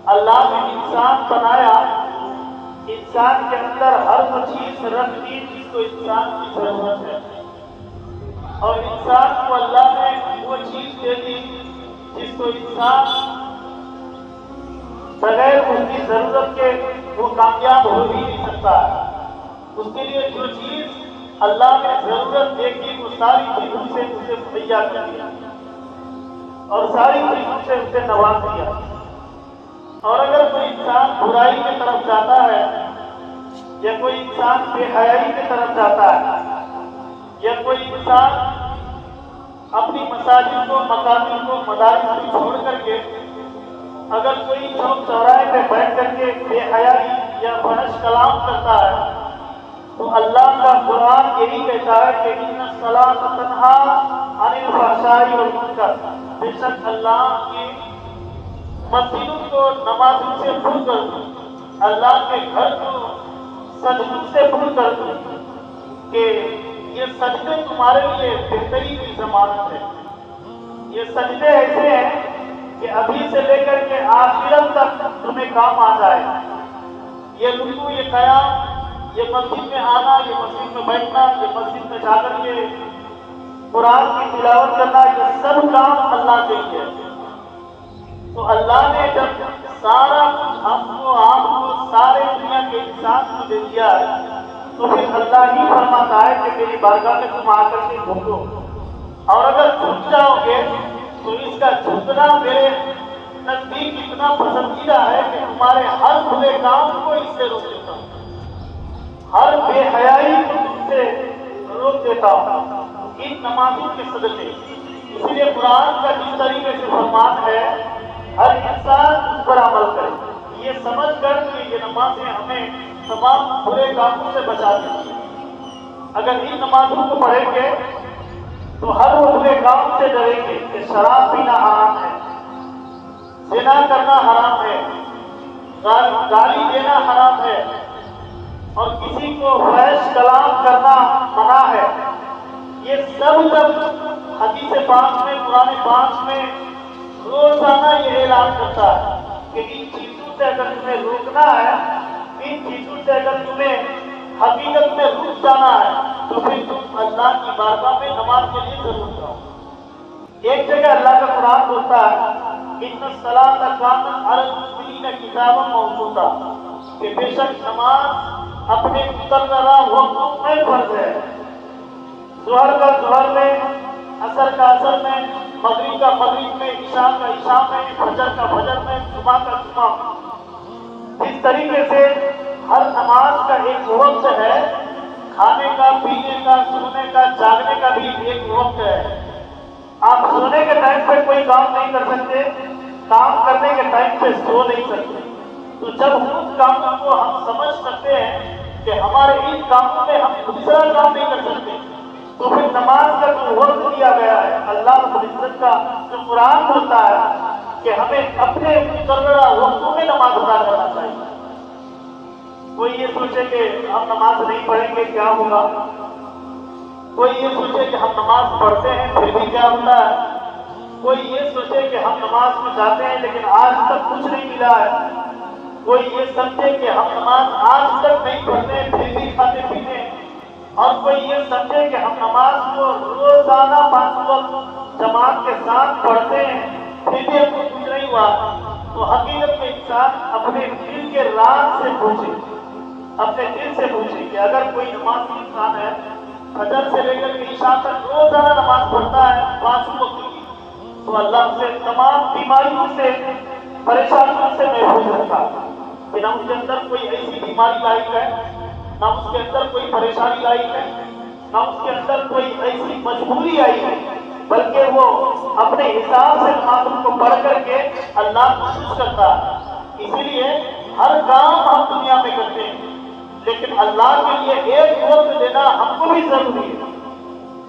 اللہ نے انسان بنایا، انسان کے اندر ہر وہ چیز رکھ دی جس کو انسان کی ضرورت ہے، اور انسان کو اللہ نے وہ چیز دے دی جس کو انسان بغیر اس کی ضرورت کے وہ کامیاب ہو ہی نہیں سکتا ہے۔ اس کے لیے جو چیز اللہ نے ضرورت دیکھی وہ ساری چیزوں سے اسے مہیا کر دیا اور ساری چیزوں سے اسے نواز دیا۔ اور اگر کوئی انسان برائی کی طرف جاتا ہے یا کوئی انسان بے حیائی کی طرف جاتا ہے یا کوئی انسان اپنی مساجد کو، مقاصد کو، مدارس کو چھوڑ کر کے اگر کوئی چوک چوراہے پہ بیٹھ کر کے بے حیائی یا فحش کلام کرتا ہے تو اللہ کا قرآن یہی کہتا ہے کہ ان الصلاۃ تنہی عن الفحشاء والمنکر، بے شک اللہ کی مسجدوں کو نمازوں سے پر کر دو، اللہ کے گھر کو سجدوں سے پر کر دو، کہ یہ سجدے تمہارے لیے بہتری کی ضمانت ہے۔ یہ سجدے ایسے ہیں کہ ابھی سے لے کر کے آخرت تک تمہیں کام آ جائے۔ یہ رکوع، یہ قیام، یہ مسجد میں آنا، یہ مسجد میں بیٹھنا، یہ مسجد میں جا کر کے قرآن کی تلاوت کرنا، یہ سب کام اللہ کے لیے۔ تو اللہ نے جب سارا کچھ ہم کو، آپ کو، سارے دنیا کے انسان کو دے دیا ہے تو پھر اللہ ہی فرماتا ہے کہ میری بارگاہ میں تم آ کر کے جھکو، اور اگر جھک جاؤ گے تو اس کا جھکنا میرے نزدیک اتنا پسندیدہ ہے کہ تمہارے ہر برے کام کو اس سے روک دیتا ہوں، ہر بے حیائی کو تم سے روک دیتا ہوں ان نمازوں کے صدقے۔ اسی لیے قرآن کا جس طریقے سے فرمان ہے ہر انسان اس پر عمل کرے، یہ سمجھ کر کہ یہ نمازیں ہمیں تمام برے کاموں سے بچاتی ہیں۔ اگر ان نمازوں کو پڑھیں گے تو ہر وہ برے کام سے ڈریں گے کہ شراب پینا حرام ہے، زنا کرنا حرام ہے، گالی دینا حرام ہے، اور کسی کو فحش کلام کرنا منع ہے۔ یہ سب جب حدیث پاک میں، قرآن پاک میں روزانہ یہ اعلان کرتا ہے کہ ان چیزوں سے اگر تمہیں روکنا ہے، ان چیزوں سے اگر تمہیں حقیقت میں رک جانا ہے تو پھر تم اللہ کی بارگاہ میں نماز کے لیے ضرور جاؤ۔ ایک جگہ اللہ کا قرآن بولتا ہے ان الصلاۃ کانت علی المؤمنین کتابا موقوتا، کہ بے شک نماز اپنے مقررہ وقت میں فرض ہے۔ ظہر کا ظہر میں، عصر کا عصر میں، مغرب کا مغرب میں، عشاء کا عشاء میں، فجر کا فجر میں، صبح کا صبح۔ اس طریقے سے ہر نماز کا ایک وقت ہے، کھانے کا، پینے کا، سونے کا، جاگنے کا بھی ایک وقت ہے۔ آپ سونے کے ٹائم پہ کوئی کام نہیں کر سکتے، کام کرنے کے ٹائم پہ سو نہیں سکتے۔ تو جب ان کاموں کو ہم سمجھ سکتے ہیں کہ ہمارے ان کاموں میں ہم دوسرا کام نہیں کر سکتے تو پھر نماز کا جو وقت دیا گیا ہے، اللہ رب العزت کا جو قرآن بولتا ہے کہ ہمیں اپنے مقررہ وقتوں میں نماز ادا کرنا چاہیے۔ کوئی یہ سوچے کہ ہم نماز نہیں پڑھیں گے کیا ہوگا، کوئی یہ سوچے کہ ہم نماز پڑھتے ہیں پھر بھی کیا ہوتا ہے، کوئی یہ سوچے کہ ہم نماز میں جاتے ہیں لیکن آج تک کچھ نہیں ملا ہے، کوئی یہ سمجھے کہ ہم نماز آج تک نہیں پڑھتے پھر بھی کھاتے پیتے ہیں، اور کوئی یہ سمجھے کہ ہم نماز کو روزانہ 5 وقت جماعت کے ساتھ پڑھتے ہیں پھر بھی ہم کو کچھ نہیں ہوا۔ تو حقیقت میں انسان اپنے دل کے راز سے پوچھے، اپنے دل سے پوچھے کہ اگر کوئی نمازی انسان ہے، فجر سے لے کر کے عشاء تک روزانہ نماز پڑھتا ہے 5 وقت کی، تو اللہ سے تمام بیماریوں سے، پریشانیوں سے محفوظ رکھتا ہے کہ نہ اس کے اندر کوئی ایسی بیماری لاحق ہے، نہ اس کے اندر کوئی پریشانی لائی ہے، نہ اس کے اندر کوئی ایسی مجبوری آئی ہے، بلکہ وہ اپنے حساب سے نمازوں کو پڑھ کر کے اللہ کو خوش کرتا ہے۔ اسی لیے ہر کام ہم دنیا میں کرتے ہیں لیکن اللہ کے لیے ایک وقت دینا ہم کو بھی ضروری ہے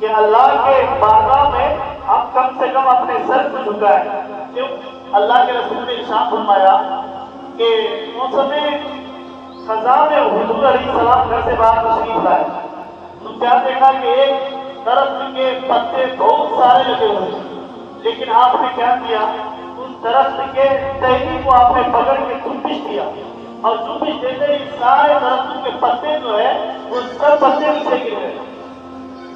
کہ اللہ کے بارگاہ میں ہم کم سے کم اپنے سر کو جھکائیں۔ کیوں؟ اللہ کے رسول نے ارشاد فرمایا کہ موسم خزاں میں حضور علیہ السلام گھر سے باہر تشریف لائے تو کیا دیکھا کہ ایک درخت کے پتے بہت سارے لگے ہوئے، لیکن آپ نے کیا کیا، اس درخت کے ٹہنی کو آپ نے پکڑ کے چپش دیا اور چپش دیتے ہی سارے درختوں کے پتے جو ہے وہ سب پتے نیچے گر گئے.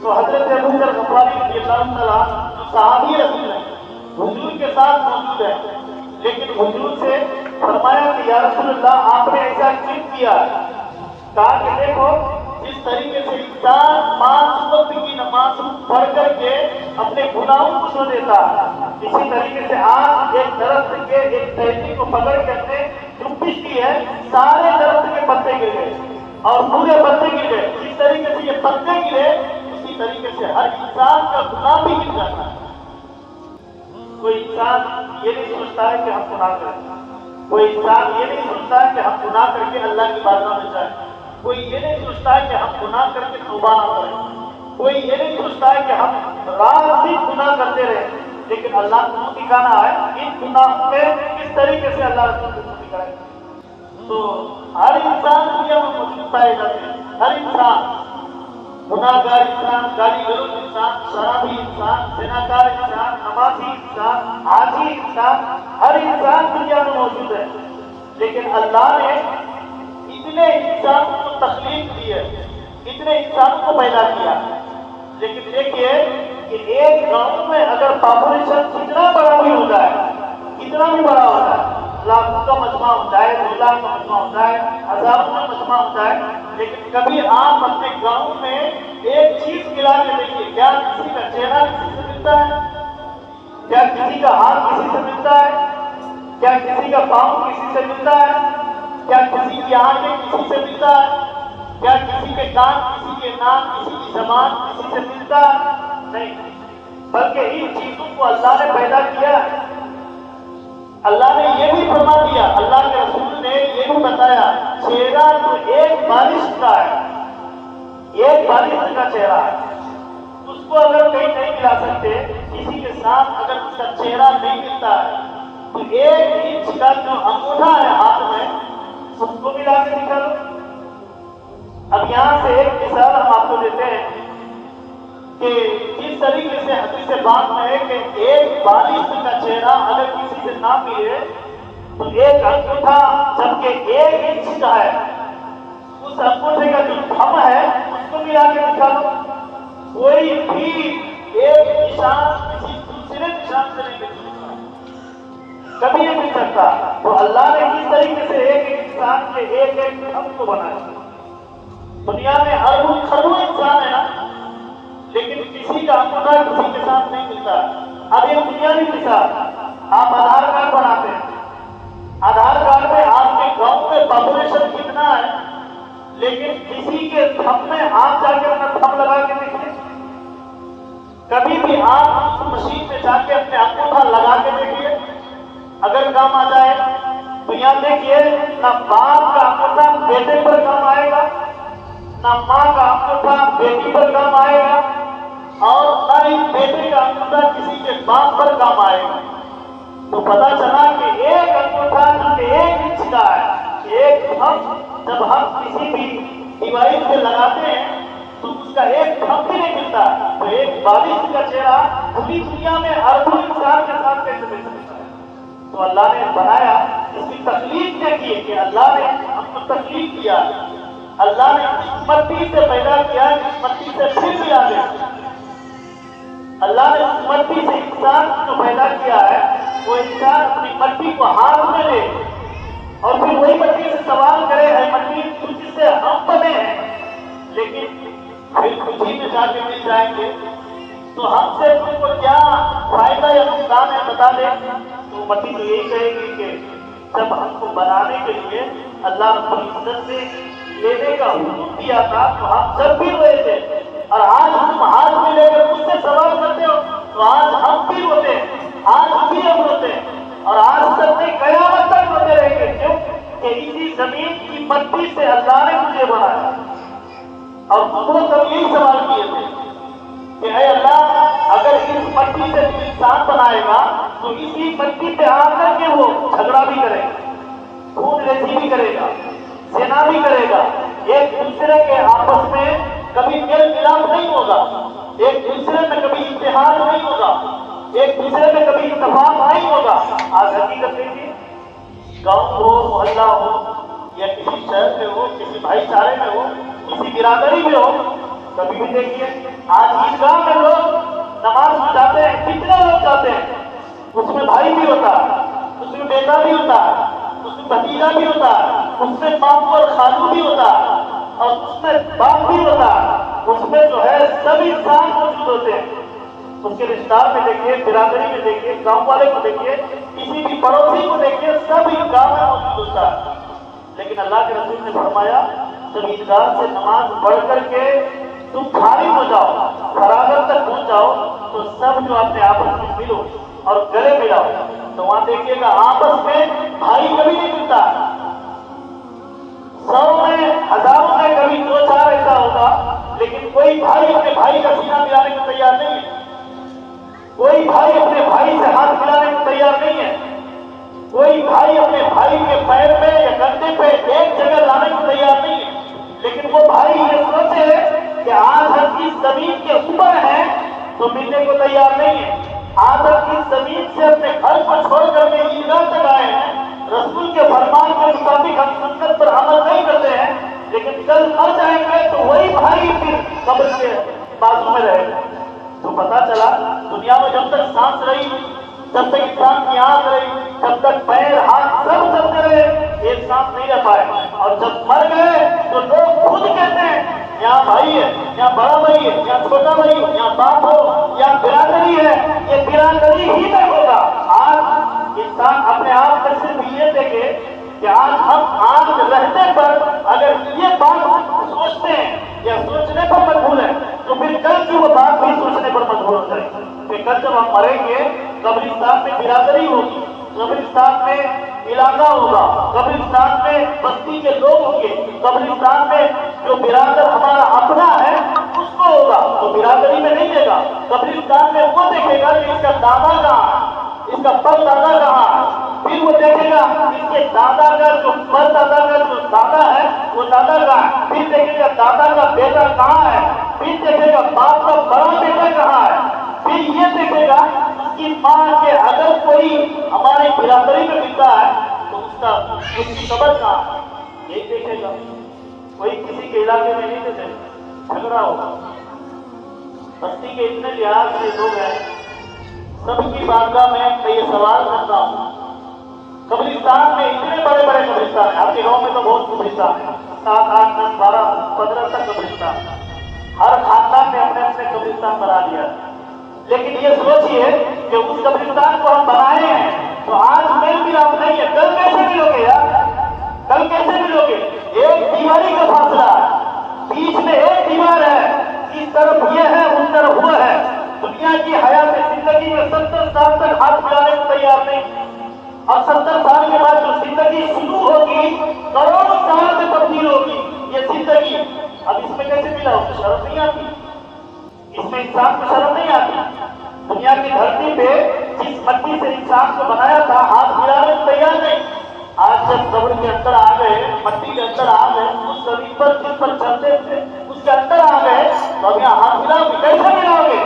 تو حضرت ابو ذر غفاری رضی اللہ تعالیٰ جو صحابی رسول ہیں حضور کے ساتھ موجود ہے، لیکن حضور سے فرمایا کہ یا رسول اللہ آپ نے ایسا کیوں کیا؟ کہا کہ دیکھو جس طریقے سے انسان 5 وقت کی نماز پڑھ کر کے اپنے گناہوں کو دھو دیتا ہے، اسی طریقے سے آپ ایک درخت کے ایک ٹہنی کو پکڑ کے اپنے چپش کی ہے، سارے درخت کے پتے گر گئے اور پورے پتے گر گئے. جس طریقے سے یہ پتے گرے اسی طریقے سے ہر انسان کا گناہ بھی گر جاتا ہے. کوئی انسان یہ نہیں سوچتا ہے کہ ہم گناہ کریں، کوئی انسان یہ نہیں سوچتا ہے کہ ہم گناہ کر کے اللہ کی بارگاہ میں جائیں، کوئی یہ نہیں سوچتا ہے کہ ہم گناہ کر کے توبہ نہ کریں، کوئی یہ نہیں سوچتا ہے کہ ہم رات دن گناہ کرتے رہیں. لیکن اللہ کو ٹھکانا ہے ان گناہوں میں کس طریقے سے اللہ رسول کو ٹھکائے. تو ہر انسان دنیا میں موجود پائے جاتے ہیں، ہر انسان گناہگار انسان، گالی گلوچ انسان، شرابی انسان، زناکار انسان، نمازی انسان، حاجی انسان، ہر انسان دنیا میں موجود ہے. لیکن اللہ نے اتنے انسان کو تخلیق دی ہے، اتنے انسان کو پیدا کیا. لیکن دیکھیے کہ ایک گاؤں میں اگر پاپولیشن کتنا بڑا بھی ہو جائے، کتنا بھی بڑا ہو جائے، لاکھوں کا مجمع ہو جائے، 2 لاکھ کا مجمع ہو جائے، ہزاروں کا مجمع ہو جائے، لیکن کبھی آپ اپنے گاؤں میں ایک چیز ملا کے دیکھیے، کیا کسی کا چہرہ کسی سے ملتا ہے؟ کیا کسی کا ہاتھ کسی سے ملتا ہے؟ کیا کسی کا پاؤں کسی سے ملتا ہے؟ کیا کسی کی آنکھیں کسی سے ملتا ہے؟ کیا کسی کے کان، کسی کے ناک، کسی کی زبان کسی سے ملتا ہے؟ نہیں، بلکہ ان چیزوں کو اللہ نے پیدا کیا ہے. اللہ نے یہ بھی فرما دیا، اللہ کے رسول نے یہ بھی بتایا، چہرہ تو ایک بارش کا ہے، ایک بارش کا چہرہ ہے. اس کو اگر کہیں نہیں ملا سکتے، کسی کے ساتھ اگر اس کا چہرہ نہیں ملتا ہے تو 1 انچ کا جو انگوٹھا ہے ہاتھ میں اس کو ملا کے دکھا دو. اب یہاں سے ایک مثال ہم آپ کو دیتے ہیں کہ جس طریقے سے حدیث پاک میں ہے کہ ایک بارش کا چہرہ اگر کسی سے نہ ملے تو ایک انگوٹھا جبکہ 1 انچ کا ہے، اس انگوٹھے کا جو تھم ہے اس کو ملا کے دکھا دو. کوئی بھی ایک نشان کسی دوسرے نشان سے نہیں مل سکتا، کبھی نہیں مل سکتا. تو اللہ نے کس طریقے سے ایک انسان کے ایک تھم کو بنایا. دنیا میں اربوں خربوں انسان ہے نا، لیکن کسی کا انگوٹھا کسی کے ساتھ نہیں ملتا. اب ایک بنیادی مثال، آپ آدھار کارڈ بناتے ہیں، آدھار کارڈ میں آپ کے گاؤں میں پاپولیشن کتنا ہے، لیکن کسی کے تھم میں آپ جا کے اپنا تھم لگا کے دیکھیں. کبھی بھی آپ اس مشین میں جا کے اپنے انگوٹھا لگا کے دیکھیے، اگر کام آ جائے تو یہاں دیکھیے نہ باپ کا انگوٹھا بیٹے پر کام آئے گا، نہ ماں کا انگوٹھا بیٹی پر کام آئے گا، اور نہ ہی بیٹے کا انگوٹھا کسی کے باپ پر کام آئے گا. تو پتا چلا کہ ایک انگوٹھا جو کہ 1 انچ کا ہے، ایک تھم جب ہم کسی بھی ڈیوائس پہ لگاتے ہیں تو اس کا ایک تھم بھی نہیں ملتا. تو ایک بارش کا چہرہ پوری دنیا میں اربوں انسان کے ساتھ کیسے مل سکتا ہے؟ تو اللہ نے بنایا. اس کی تخلیق دیکھیے کہ اللہ نے ہم کو تخلیق کیا، اللہ نے اس مٹی سے پیدا کیا، اس مٹی سے پھر بھی آگے اللہ نے اس مٹی سے انسان کو پیدا کیا ہے. وہ انسان اپنی مٹی کو ہاتھ میں لے اور پھر وہی مٹی سے سوال کرے، اے مٹی تجھ سے ہم بنے ہیں لیکن پھر تجھی میں جا کے مل جائیں گے، تو ہم سے تم کو کیا فائدہ یا نقصان ہے بتا دے. تو مٹی تو یہی کہے گی کہ جب ہم کو بنانے کے لیے اللہ رب العزت نے لینے کا حکم دیا تھا تو ہم جب بھی روئے تھے، اور آج ہم ہاتھ میں لے کر مجھ سے سوال کرتے ہو تو آج ہم بھی روتے ہیں، آج بھی ہم روتے ہیں، اور آج تک نہیں قیامت تک روتے رہیں گے. کیوں کہ اسی زمین کی مٹی سے اللہ نے مجھے بنایا. اور وہ سب یہی سوال کیے تھے کہ اے اللہ اگر اس مٹی سے انسان بنائے گا تو اسی مٹی پہ آ کر کے وہ جھگڑا بھی کرے گا، خون ریزی بھی کرے گا، زنا بھی کرے گا، ایک دوسرے کے آپس میں کبھی میل ملاپ نہیں ہوگا، ایک دوسرے میں کبھی امتحان نہیں ہوگا. ایک دوسرے میں کبھی اتفاق نہیں ہوگا. آج حقیقت دیکھیے، گاؤں ہو، محلہ ہو، یا کسی شہر میں ہو، کسی بھائی چارے میں ہو، کسی برادری میں ہو، کبھی بھی دیکھیے آج عیدگاہ میں لوگ نماز میں جاتے ہیں، کتنے لوگ جاتے ہیں، اس میں بھائی بھی ہوتا ہے، اس میں بیٹا بھی ہوتا ہے، اس میں بھتیجا بھی ہوتا ہے، اس میں ماموں اور خالو بھی ہوتا ہے، اور اس میں باپ بھی ہوتا ہے، اس میں جو ہے سب انسان موجود ہوتے ہیں. اس کے رشتہ دار میں دیکھیے، برادری میں دیکھیے، گاؤں والے کو دیکھیے، کسی بھی پڑوسی کو دیکھیے، سب عیدگاہ میں موجود ہوتا ہے. لیکن اللہ کے رسول نے فرمایا جب عیدگاہ سے نماز پڑھ کر کے تم فارغ ہو جاؤ، فراغت تک پہنچ جاؤ، تو سب جو اپنے آپس میں ملو اور گلے ملاؤ. تو وہاں دیکھیے گا آپس میں بھائی کبھی نہیں ملتا. 100 میں، ہزاروں میں کبھی 2-4 ایسا ہوگا، لیکن کوئی بھائی اپنے بھائی کا سینہ ملانے کو تیار نہیں ہے. کوئی بھائی اپنے بھائی سے ہاتھ ملانے کو تیار نہیں ہے. کوئی بھائی اپنے بھائی کے پیر پہ یا کندھے پہ ایک جگہ لانے کو تیار نہیں ہے. لیکن وہ بھائی یہ سوچے کہ آج ہم اس زمین کے اوپر ہیں تو ملنے کو تیار نہیں ہے. آج ہم اس زمین سے اپنے گھر کو چھوڑ کر کے عیدگاہ تک آئے ہیں، رسول کے فرمان کے مطابق ہم سنت پر عمل نہیں کرتے ہیں، لیکن کل مر جائیں گے تو وہی بھائی پھر قبر کے بازو میں رہے گا. تو پتا چلا دنیا میں جب تک سانس رہی، جب تک انسان کی آنکھ رہی، جب تک پیر ہاتھ سب چلتے رہے، ایک ساتھ نہیں رہ پائے. اور جب مر گئے تو لوگ خود کہتے ہیں یہاں بھائی ہے، یہاں بڑا بھائی ہے، یہاں چھوٹا بھائی ہے، یہاں باپ ہو، یہاں برادری ہے، یہ برادری ہی میں ہوگا. آج انسان اپنے آپ میں صرف یہ دیکھے کہ آج رہنے پر اگر یہ بات سوچتے ہیں یا سوچنے پر مجبور ہے تو پھر کل کی وہ بات بھی سوچنے پر مجبور ہو جائے کہ کل جب ہم مریں گے قبرستان میں برادری ہوگی، قبرستان میں علاقہ ہوگا، قبرستان میں بستی کے لوگ ہوں گے، قبرستان میں جو برادر ہمارا اپنا ہے اس کو ہوگا. تو برادری میں نہیں دے گا، قبرستان میں وہ دیکھے گا کہ اس کا دادا کہاں، اس کا پر دادا کہاں. پھر وہ دیکھے گا اس کے دادا کا جو پر دادا کا جو دادا ہے وہ دادا کہاں ہے. پھر دیکھے گا دادا کا بیٹا کہاں ہے. پھر دیکھے گا باپ کا بڑا بیٹا کہاں ہے. پھر یہ دیکھے گا اس کی ماں کے اگر کوئی ہماری برادری میں ملتا ہے تو اس کی قبر کہاں ہے. یہی دیکھے گا. کوئی کسی کے علاقے میں نہیں دیکھے گا، جھگڑا ہوگا. بستی کے اتنے لحاظ سے لوگ ہیں، سب کی بارگاہ میں یہ سوال کرتا ہوں. قبرستان میں اتنے بڑے بڑے قبرستان ہیں، آپ کے گاؤں میں تو بہت قبرستان ہیں، 7، 8، 10، 12، 15 تک قبرستان. ہر خاندان نے اپنے اپنے قبرستان بنا لیا. لیکن یہ سوچیے کہ اس قبرستان کو ہم بنائے ہیں تو آج میل ملاپ نہیں ہے، کل کیسے ملو گے یار؟ کل کیسے ملو گے؟ ایک دیواری کا فاصلہ ہے، بیچ میں ایک دیوار ہے، اس طرف یہ ہے اس طرف وہ ہے. دنیا کی حیات زندگی میں 70 سال تک ہاتھ ملانے کو تیار نہیں، اور 70 سال کے بعد جو زندگی شروع ہوگی کروڑوں سال میں تبدیل ہوگی. یہ زندگی اب اس میں کیسے ملا ہو؟ شرم نہیں آتی اس میں، انسان کو شرم نہیں آتی. دنیا کی دھرتی پہ جس مٹی سے انسان کو بنایا تھا ہاتھ ملانے کو تیار نہیں. آج جب قبر کے اندر آ گئے، مٹی کے اندر آ گئے، اس زمین پر جس پر چلتے تھے اس کے اندر آ گئے تو اب یہاں ہاتھ ملاؤ گے، کیسے ملاؤ گے؟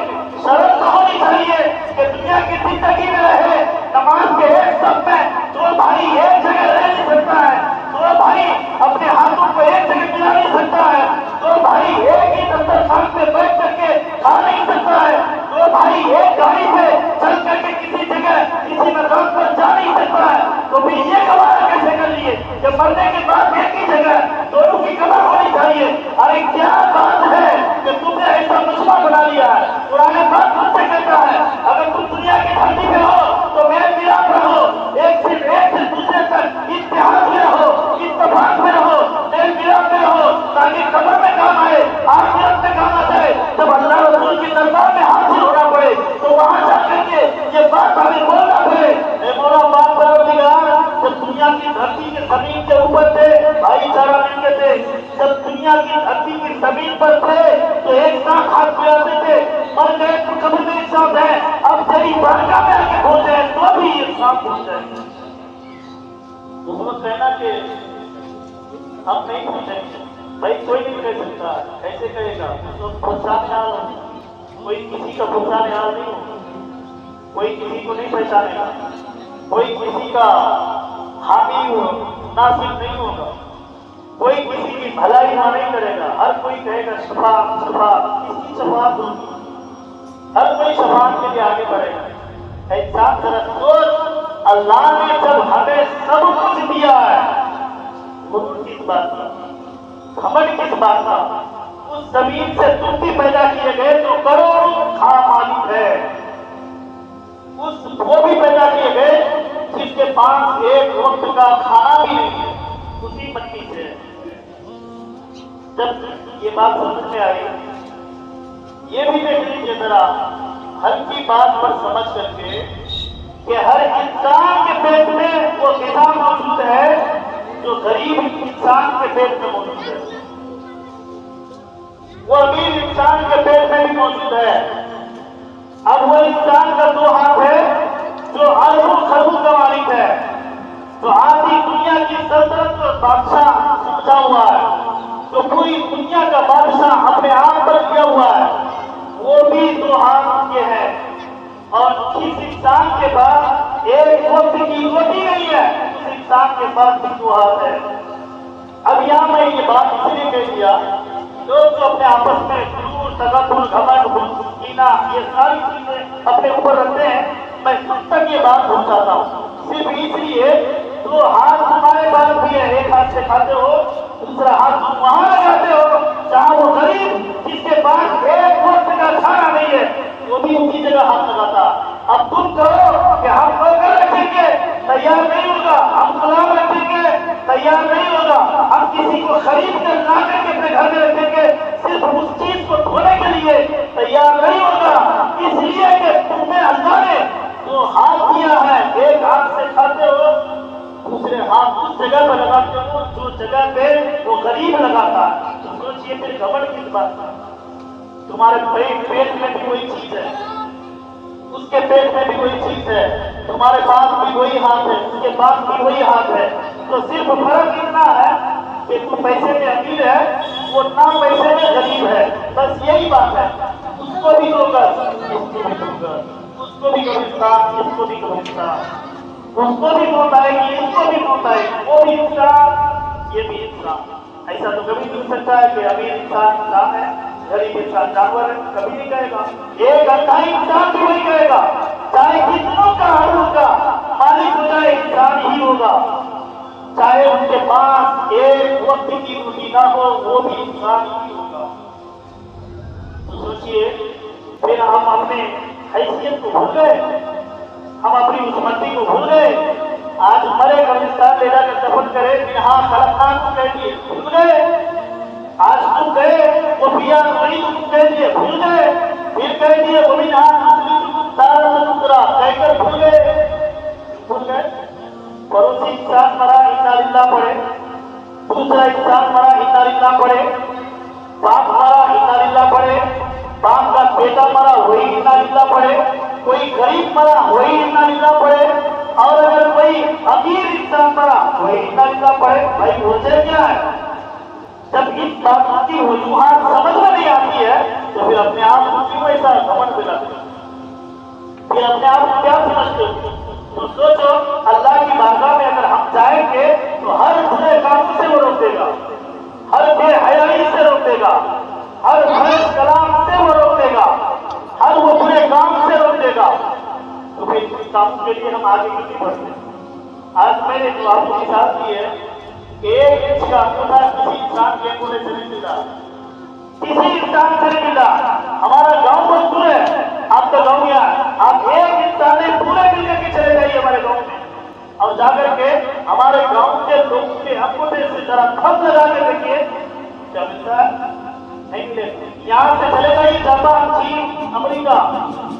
شرم تو ہونی چاہیے کہ دنیا کی زندگی میں رہے، نماز کے ایک صف میں دو بھائی ایک جگہ رہ نہیں سکتا ہے، دو بھائی اپنے ہاتھوں کو ایک جگہ ملا نہیں سکتا ہے، دو بھائی ایک ہی دسترخوان پہ بیٹھ کر کے کھا نہیں سکتا ہے، دو بھائی ایک گاڑی پہ چل کر کے کسی جگہ کسی مقام پر جا نہیں سکتا ہے. تو پھر یہ گوارا کیسے کر لیے کہ مرنے کے بعد ایک ہی جگہ دونوں کی قبر ہونی چاہیے؟ ارے کیا بات ہے کہ تم نے ایسا مسئلہ بنا لیا ہے. قرآن پاک تم سے کہتا ہے اگر تم دنیا کی دھرتی پہ ہو تو میل ملاپ رہو، ایک سے دوسرے تک اتحاد میں رہو، اتفاق میں رہو، میل ملاپ میں رہو، تاکہ قبر میں کام آئے، آخرت میں کام آ جائے. جب اللہ رسول کی دربار میں حاضر ہونا پڑے تو وہاں جا کر کے یہ بات ہمیں بولنا پڑے. اے مولا پاک پروردگار، جب دنیا کی دھرتی کی زمین کے اوپر تھے بھائی چارہ ملتے تھے، جب دنیا کی دھرتی کی زمین پر تھے تو ایک ساتھ ہاتھ ملاتے تھے، مر گئے تو قبر میں ایک ساتھ ہے. اب تیری بارگاہ میں آ کے پہنچے تو بھی ایک ساتھ پہنچ جائے. اس وقت کہنا کہ ہم نہیں پوچھیں بھائی، کوئی نہیں کہہ سکتا، ایسے کہے گا تو پھنسانے حال کوئی کسی کا پھنسانے حال نہیں ہوگا. کوئی کسی کو نہیں پہچانے گا، کوئی کسی کا حامی ناصر نہیں ہوگا، کوئی کسی کی بھلائی نہیں کرے گا، ہر کوئی کہے گا شفاعت شفاعت، کس کی شفاعت ہوگی؟ ہر کوئی شفاعت کے لیے آگے بڑھے گا۔ انسان ذرا سوچ، اللہ نے جب ہمیں سب کچھ دیا ہے، غرور کس بات کا، گھمنڈ کس بات کا؟ اس زمین سے تم بھی پیدا کیے گئے تو کروڑوں خواہ مالک ہے، وہ بھی پیدا کیے گئے جس کے پاس ایک وقت کا کھانا بھی نہیں ہے، اسی مٹی سے۔ جب یہ بات سمجھ میں آئی، یہ بھی دیکھ لیجیے ذرا ہر کی بات پر سمجھ کر کے کہ ہر انسان کے پیٹ میں وہ غذا موجود ہے جو غریب انسان کے پیٹ میں موجود ہے، وہ امیر انسان کے پیٹ میں بھی موجود ہے۔ اب وہ انسان کا دو ہاتھ ہے جو اربوں خربوں کا مالک ہے، جو آدھی دنیا کی سلطنت کا بادشاہ سمجھا ہوا ہے، جو پوری دنیا کا بادشاہ اپنے آپ پر کیا ہوا ہے، وہ بھی دو ہاتھ کے ہیں۔ اور جس انسان کے پاس ایک وقت کی روٹی نہیں ہے، اس انسان کے پاس بھی دو ہاتھ ہے۔ اب یہاں میں یہ بات اس لیے کہہ دیا، لوگ جو اپنے آپس میں غرور، تکبر، گھمنڈ، کینہ، یہ ساری چیزیں اپنے اوپر رکھتے ہیں، میں خود تک یہ بات پہنچاتا ہوں صرف اس لیے دو ہاتھ تمہارے پاس بھی ہے، ایک ہاتھ سے کھاتے ہو، دوسرا ہاتھ تم وہاں لگاتے ہو جہاں وہ غریب جس کے پاس ایک وقت کا کھانا نہیں ہے وہ بھی اسی جگہ ہاتھ لگاتا۔ اب تم کہو کہ ہم نوکر رکھیں گے، تیار نہیں ہوگا، ہم غلام رکھیں گے، تیار نہیں ہوگا، ہم کسی کو خرید کر لا کر کے اپنے گھر میں رکھیں گے صرف اس چیز کو دھونے کے لیے، تیار نہیں ہوگا، اس لیے کہ تمہیں اللہ نے جو ہاتھ دیا ہے، ایک ہاتھ سے کھاتے ہو، دوسرے ہاتھ اس جگہ پہ لگاتے ہو جو جگہ پہ وہ غریب لگاتا ہے۔ تو سوچئے پھر گھمنڈ کس بات کا؟ تمہارے پیٹ میں بھی وہی چیز ہے، اس کے پیٹ میں بھی وہی چیز ہے، تمہارے پاس بھی وہی ہاتھ ہے، اس کے پاس بھی وہی ہاتھ ہے، تو صرف فرق اتنا ہے کہ تو پیسے میں امیر ہے، وہ نہ پیسے میں غریب ہے، بس یہی بات ہے۔ اس کو بھی دو گا، اس کو بھی دو گا، اس کو بھی گلستان، اس کو بھی گلستان، اس کو بھی موت آئے گی، اس کو بھی موت آئے گی، وہ بھی انسان، یہ بھی انسان۔ ایسا تو کبھی نہیں ہو سکتا ہے کہ امیر انسان انسان ہے، غریب انسان جانور ہے، کبھی نہیں کہے گا۔ ایک اندھا انسان بھی وہی کہے گا، چاہے کتنوں کا ہر ہوگا مالک ہو جائے انسان ہی ہوگا، چاہے ان کے پاس ایک وقت کی روٹی نہ ہو وہ بھی انسان ہی ہوگا۔ تو سوچئے پھر ہم اپنے حیثیت کو بھول گئے، ہم اپنی اس مٹی کو بھول گئے۔ آج مرے قبرستان لے جا کر دفن کرے، یہاں خلقان کو کہہ دیے بھول گئے، آج تم گئے وہ پیا وہی تم کہہ دیے بھول گئے، پھر کہہ دیے وہ بھی کہہ کر بھول گئے، بھول گئے۔ پڑوسی انسان مرا انا للہ پڑھے، دوسرا انسان مرا انا للہ پڑھے، باپ مرا انا للہ پڑھے، باپ کا بیٹا مرا وہی انا للہ پڑھے، کوئی غریب مرا وہی انا للہ پڑھے، اور اگر کوئی امیر انسان مرا وہی انا للہ پڑھے۔ بھائی وجہ کیا ہے؟ جب اس بات کی وجوہات سمجھ میں نہیں آتی ہے تو پھر اپنے آپ کو کیوں ایسا گھمنڈ دلاتے ہو؟ پھر اپنے آپ کو کیا سمجھتے ہو؟ تو سوچو اللہ کی بارگاہ میں اگر ہم جائیں گے تو ہر برے کام سے وہ روکے گا، ہر بے حیائی سے روکے گا، ہر بھینس کلام سے وہ روکے گا، ہر وہ برے کام سے روکے گا۔ تو پھر اس کام کے لیے ہم آگے کیوں نہیں بڑھتے؟ آج میں نے جو آپ کو مثال دی ہے، ایک انچ کا انگوٹھا کسی انسان کے انگوٹھے سے نہیں ملا، کسی انسان سے نہیں ملا۔ ہمارا گاؤں بہت دور ہے، آپ کا گاؤں کیا ہے؟ آپ ایک انسان پورے مل کر کے چلے جائیے ہمارے گاؤں میں، اور جا کر کے ہمارے گاؤں کے لوگوں کے انگوٹھے سے ذرا تھم لگا کے دیکھیے کیا ملتا ہے؟ نہیں ملے۔ یہاں سے چلے جائیے جاپان، چین، امریکہ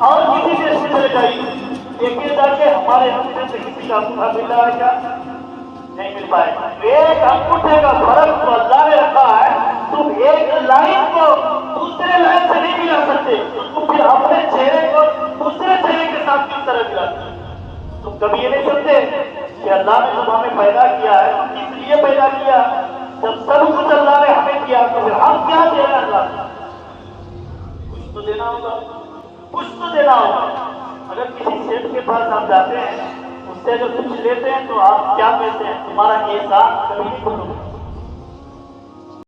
اور کسی دیش میں چلے جائیے، دیکھیے جا کے ہمارے انگوٹھے سے کسی کا انگوٹھا مل رہا ہے کیا؟ نہیں مل پائے۔ ایک انگوٹھے کا فرق تو اللہ نے رکھا ہے، تم ایک لائن کو دوسرے لائن سے نہیں ملا سکتے، تم پھر اپنے چہرے کو دوسرے چہرے کے ساتھ کس طرح ملاتے؟ تم کبھی یہ نہیں سمجھتے کہ اللہ نے جب ہمیں پیدا کیا ہے تو کس لیے پیدا کیا؟ جب سب کچھ اللہ نے ہمیں کیا تو پھر ہم کیا دے رہے ہیں اللہ کو؟ کچھ تو دینا ہوگا، کچھ تو دینا ہوگا۔ اگر کسی شیخ کے پاس آپ جاتے ہیں، اس سے اگر کچھ لیتے ہیں تو آپ کیا کہتے ہیں؟ تمہارا احسان کبھی نہیں بھولو گے۔